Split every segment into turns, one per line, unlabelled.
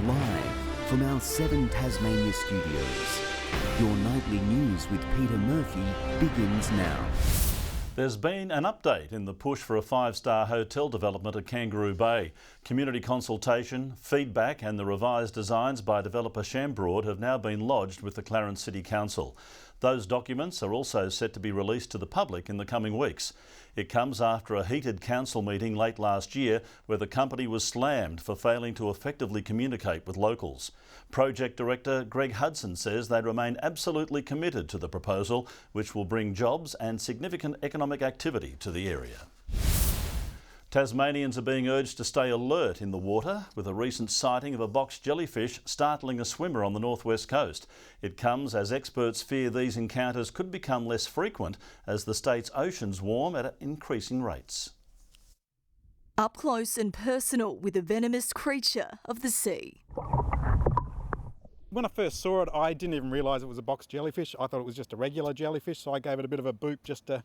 Live from our 7 Tasmania studios, your nightly news with Peter Murphy begins now.
There's been an update in the push for a 5-star hotel development at Kangaroo Bay. Community consultation, feedback and the revised designs by developer Shambroad have now been lodged with the Clarence City Council. Those documents are also set to be released to the public in the coming weeks. It comes after a heated council meeting late last year where the company was slammed for failing to effectively communicate with locals. Project Director Greg Hudson says they remain absolutely committed to the proposal, which will bring jobs and significant economic activity to the area. Tasmanians are being urged to stay alert in the water, with a recent sighting of a box jellyfish startling a swimmer on the northwest coast. It comes as experts fear these encounters could become less frequent as the state's oceans warm at increasing rates.
Up close and personal with a venomous creature of the sea.
When I first saw it, I didn't even realise it was a box jellyfish. I thought it was just a regular jellyfish, so I gave it a bit of a boop just to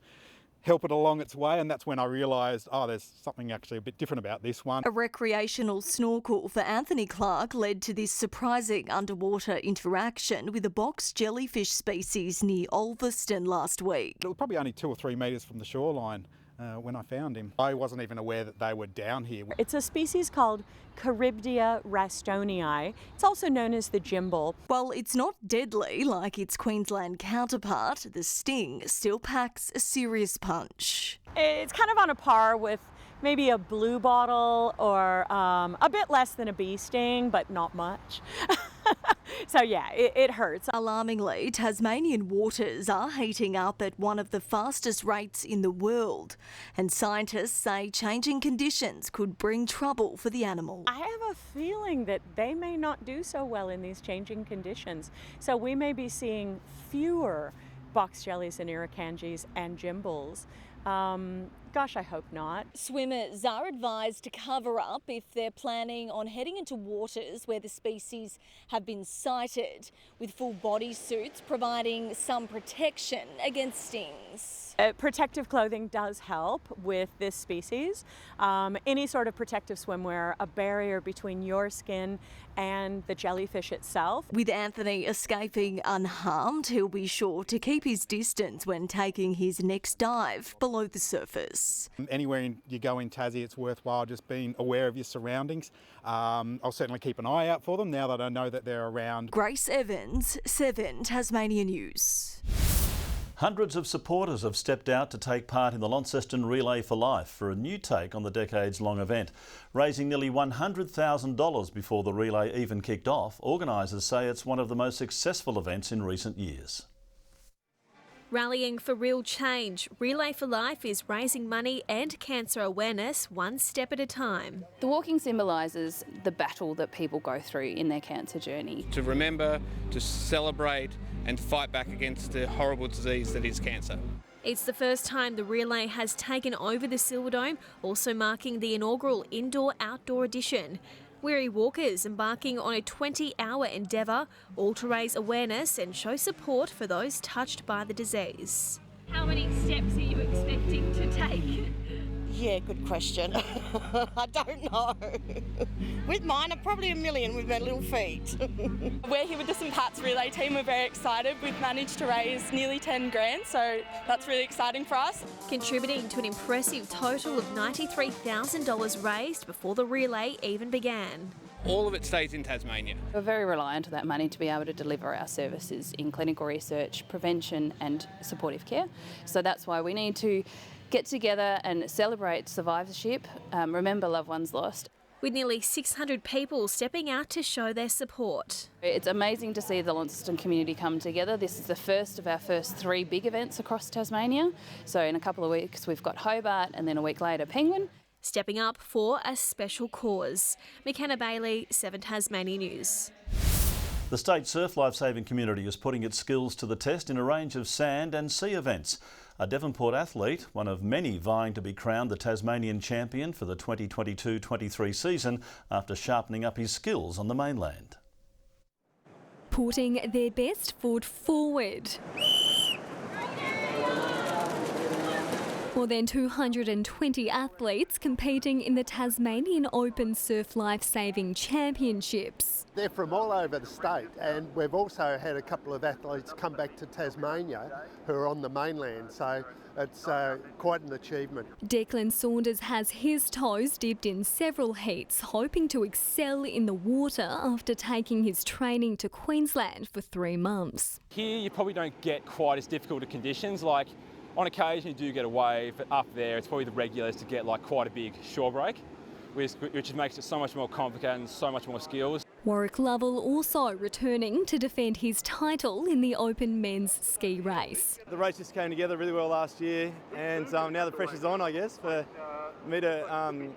help it along its way, and that's when I realised, oh, there's something actually a bit different about this one.
A recreational snorkel for Anthony Clark led to this surprising underwater interaction with a box jellyfish species near Ulverston last week.
It was probably only 2 or 3 metres from the shoreline when I found him. I wasn't even aware that they were down here.
It's a species called Charybdia rastonii. It's also known as the gimbal.
While it's not deadly like its Queensland counterpart, the sting still packs a serious punch.
It's kind of on a par with maybe a blue bottle or a bit less than a bee sting, but not much. So yeah, it hurts.
Alarmingly, Tasmanian waters are heating up at one of the fastest rates in the world, and scientists say changing conditions could bring trouble for the animal.
I have a feeling that they may not do so well in these changing conditions. So we may be seeing fewer box jellies and irukandjis and gimbals. Gosh, I hope not.
Swimmers are advised to cover up if they're planning on heading into waters where the species have been sighted, with full body suits providing some protection against stings.
Protective clothing does help with this species. Any sort of protective swimwear, a barrier between your skin and the jellyfish itself.
With Anthony escaping unharmed, he'll be sure to keep his distance when taking his next dive below the surface.
Anywhere you go in Tassie, it's worthwhile just being aware of your surroundings. I'll certainly keep an eye out for them now that I know that they're around.
Grace Evans, 7 Tasmania News.
Hundreds of supporters have stepped out to take part in the Launceston Relay for Life for a new take on the decades-long event. Raising nearly $100,000 before the relay even kicked off, organisers say it's one of the most successful events in recent years.
Rallying for real change, Relay for Life is raising money and cancer awareness one step at a time.
The walking symbolises the battle that people go through in their cancer journey.
To remember, to celebrate and fight back against the horrible disease that is cancer.
It's the first time the relay has taken over the Silverdome, also marking the inaugural indoor-outdoor edition. Weary walkers embarking on a 20-hour endeavour, all to raise awareness and show support for those touched by the disease. How many steps are you expecting to take?
Yeah, good question. I don't know. With mine, probably 1 million with my little feet.
We're here with the St Pat's relay team. We're very excited. We've managed to raise nearly 10 grand, so that's really exciting for us.
Contributing to an impressive total of $93,000 raised before the relay even began.
All of it stays in Tasmania.
We're very reliant on that money to be able to deliver our services in clinical research, prevention and supportive care. So that's why we need to get together and celebrate survivorship, remember loved ones lost.
With nearly 600 people stepping out to show their support.
It's amazing to see the Launceston community come together. This is the first of our first 3 big events across Tasmania. So in a couple of weeks we've got Hobart and then a week later Penguin.
Stepping up for a special cause. McKenna Bailey, 7 Tasmania News.
The state surf lifesaving community is putting its skills to the test in a range of sand and sea events. A Devonport athlete, one of many vying to be crowned the Tasmanian champion for the 2022-23 season after sharpening up his skills on the mainland.
Putting their best foot forward. More than 220 athletes competing in the Tasmanian Open Surf Life-Saving Championships.
They're from all over the state, and we've also had a couple of athletes come back to Tasmania who are on the mainland, so it's quite an achievement.
Declan Saunders has his toes dipped in several heats, hoping to excel in the water after taking his training to Queensland for 3 months.
Here you probably don't get quite as difficult conditions. Like on occasion you do get a wave, but up there it's probably the regulars to get like quite a big shore break, which makes it so much more complicated and so much more skills.
Warwick Lovell also returning to defend his title in the Open Men's Ski Race.
The race just came together really well last year, and now the pressure's on, I guess, for me to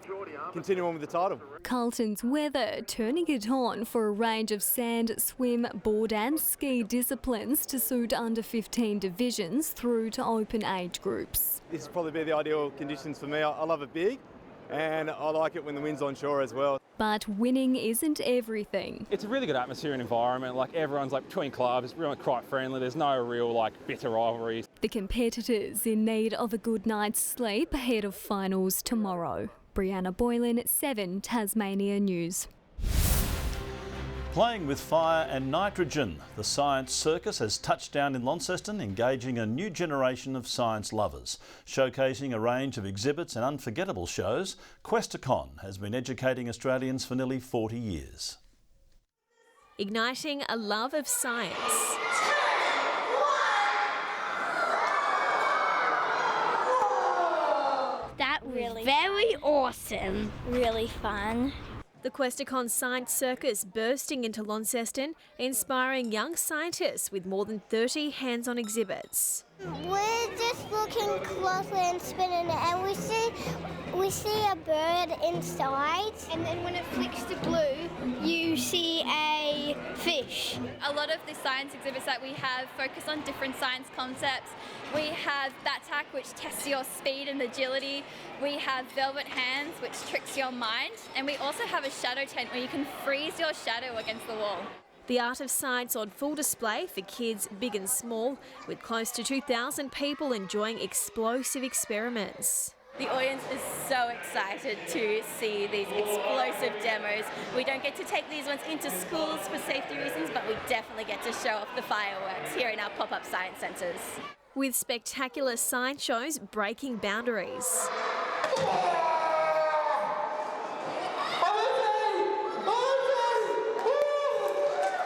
continue on with the title.
Carlton's Weather turning it on for a range of sand, swim, board and ski disciplines to suit under 15 divisions through to open age groups.
This would probably be the ideal conditions for me. I love it big, and I like it when the wind's on shore as well.
But winning isn't everything.
It's a really good atmosphere and environment. Like everyone's like between clubs, it's really quite friendly. There's no real like bitter rivalries.
The competitors in need of a good night's sleep ahead of finals tomorrow. Brianna Boylan, 7 Tasmania News.
Playing with fire and nitrogen, the Science Circus has touched down in Launceston, engaging a new generation of science lovers. Showcasing a range of exhibits and unforgettable shows, Questacon has been educating Australians for nearly 40 years.
Igniting a love of science.
That was very awesome. Really fun.
The Questacon Science Circus bursting into Launceston, inspiring young scientists with more than 30 hands-on exhibits.
We're just looking closely and spinning it, and we see a bird inside, and then when it flicks to blue, you see a fish.
A lot of the science exhibits that we have focus on different science concepts. We have Battack, which tests your speed and agility. We have Velvet Hands, which tricks your mind. And we also have a shadow tent where you can freeze your shadow against the wall.
The art of science on full display for kids big and small, with close to 2,000 people enjoying explosive experiments.
The audience is so excited to see these explosive demos. We don't get to take these ones into schools for safety reasons, but we definitely get to show off the fireworks here in our pop-up science centres.
With spectacular science shows breaking boundaries.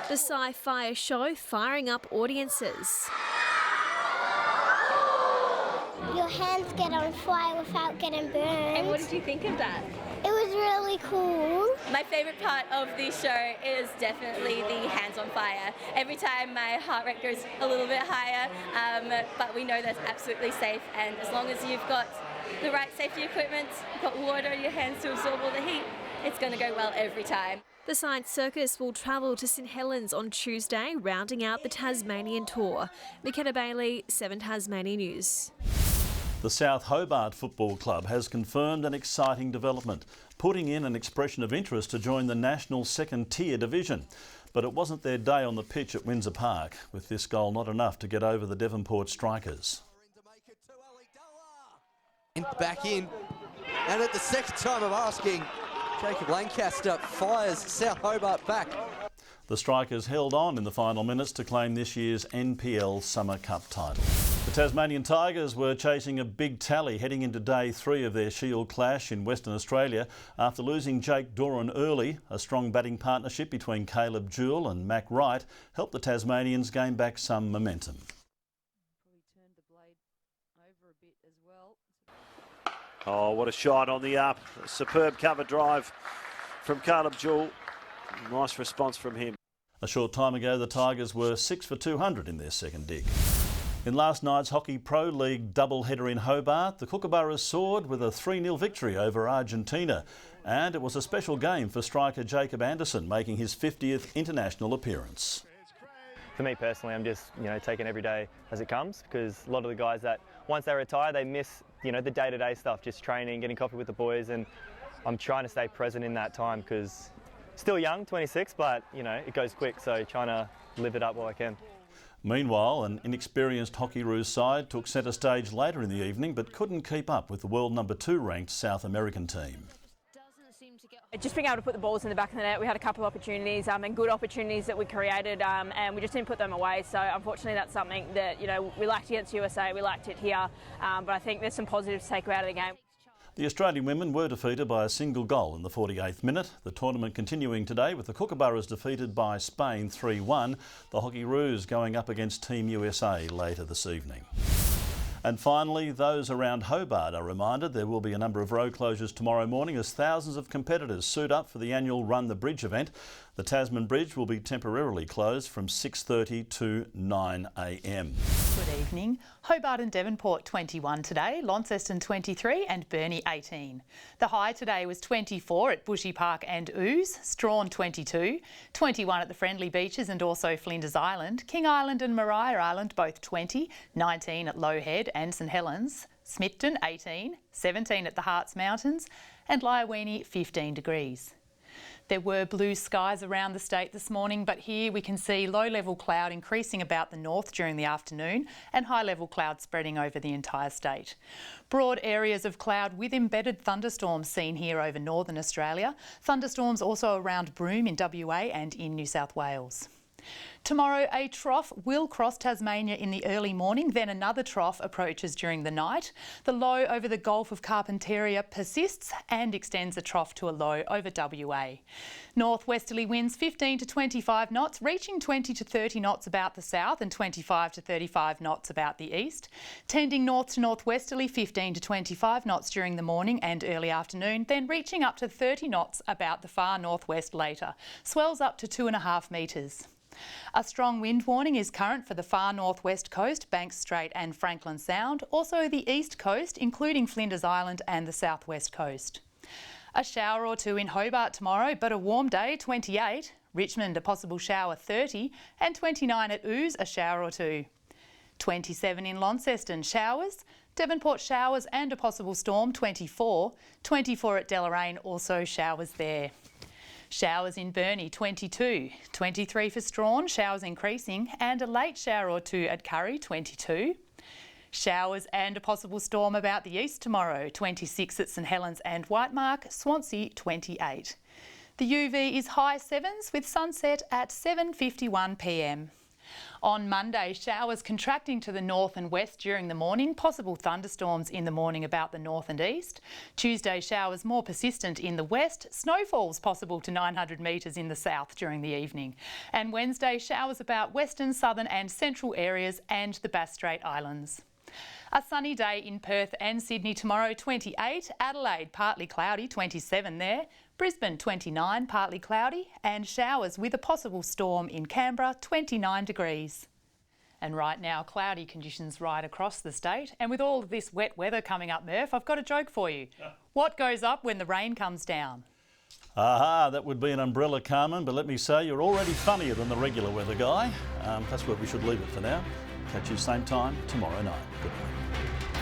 The Sci-Fi show firing up audiences.
Your hands get on fire without getting burned.
And what did you think of that?
It was really cool.
My favourite part of the show is definitely the hands on fire. Every time my heart rate goes a little bit higher, but we know that's absolutely safe, and as long as you've got the right safety equipment, you've got water in your hands to absorb all the heat, it's going to go well every time.
The Science Circus will travel to St Helens on Tuesday, rounding out the Tasmanian tour. McKenna Bailey, 7 Tasmania News.
The South Hobart Football Club has confirmed an exciting development, putting in an expression of interest to join the national second-tier division. But it wasn't their day on the pitch at Windsor Park, with this goal not enough to get over the Devonport Strikers.
Back in, and at the second time of asking, Jacob Lancaster fires South Hobart back.
The Strikers held on in the final minutes to claim this year's NPL Summer Cup title. The Tasmanian Tigers were chasing a big tally heading into day 3 of their Shield clash in Western Australia after losing Jake Doran early. A strong batting partnership between Caleb Jewell and Mac Wright helped the Tasmanians gain back some momentum.
Oh, what a shot on the up. A superb cover drive from Caleb Jewell. Nice response from him.
A short time ago, the Tigers were 6 for 200 in their second dig. In last night's Hockey Pro League doubleheader in Hobart, the Kookaburras soared with a 3-0 victory over Argentina. And it was a special game for striker Jacob Anderson, making his 50th international appearance.
For me personally, I'm just taking every day as it comes, because a lot of the guys that once they retire, they miss the day-to-day stuff, just training, getting coffee with the boys, and I'm trying to stay present in that time because still young, 26, but it goes quick, so trying to live it up while I can.
Meanwhile, an inexperienced Hockeyroos side took centre stage later in the evening but couldn't keep up with the world number 2 ranked South American team.
Just being able to put the balls in the back of the net, we had a couple of opportunities and good opportunities that we created and we just didn't put them away. So unfortunately that's something that, you know, we lacked against USA, we lacked it here, but I think there's some positives to take out of the game.
The Australian women were defeated by a single goal in the 48th minute. The tournament continuing today with the Kookaburras defeated by Spain 3-1. The Hockeyroos going up against Team USA later this evening. And finally, those around Hobart are reminded there will be a number of road closures tomorrow morning as thousands of competitors suit up for the annual Run the Bridge event. The Tasman Bridge will be temporarily closed from 6:30 to 9 a.m.
Good evening. Hobart and Devonport 21 today, Launceston 23 and Burnie 18. The high today was 24 at Bushy Park and Ouse, Strawn 22, 21 at the Friendly Beaches and also Flinders Island, King Island and Maria Island both 20, 19 at Low Head and St Helens, Smithton 18, 17 at the Hearts Mountains and Liaweenie 15 degrees. There were blue skies around the state this morning, but here we can see low-level cloud increasing about the north during the afternoon and high-level cloud spreading over the entire state. Broad areas of cloud with embedded thunderstorms seen here over northern Australia. Thunderstorms also around Broome in WA and in New South Wales. Tomorrow, a trough will cross Tasmania in the early morning, then another trough approaches during the night. The low over the Gulf of Carpentaria persists and extends a trough to a low over WA. Northwesterly winds 15 to 25 knots, reaching 20 to 30 knots about the south and 25 to 35 knots about the east. Tending north to northwesterly 15 to 25 knots during the morning and early afternoon, then reaching up to 30 knots about the far northwest later. Swells up to 2.5 metres. A strong wind warning is current for the far northwest coast, Banks Strait and Franklin Sound, also the east coast, including Flinders Island and the southwest coast. A shower or two in Hobart tomorrow, but a warm day, 28. Richmond, a possible shower, 30, and 29 at Ouse, a shower or two. 27 in Launceston, showers. Devonport, showers and a possible storm, 24. 24 at Deloraine, also showers there. Showers in Burnie, 22. 23 for Strawn, showers increasing, and a late shower or two at Curry, 22. Showers and a possible storm about the east tomorrow, 26 at St Helens and Whitemark, Swansea, 28. The UV is high 7s with sunset at 7:51 p.m. On Monday, showers contracting to the north and west during the morning, possible thunderstorms in the morning about the north and east. Tuesday, showers more persistent in the west, snowfalls possible to 900 metres in the south during the evening. And Wednesday, showers about western, southern and central areas and the Bass Strait Islands. A sunny day in Perth and Sydney tomorrow, 28. Adelaide, partly cloudy, 27 there. Brisbane, 29, partly cloudy, and showers with a possible storm in Canberra, 29 degrees. And right now, cloudy conditions right across the state. And with all of this wet weather coming up, Murph, I've got a joke for you. What goes up when the rain comes down?
Aha, that would be an umbrella, Carmen, but let me say you're already funnier than the regular weather guy. That's where we should leave it for now. Catch you same time tomorrow night. Good night.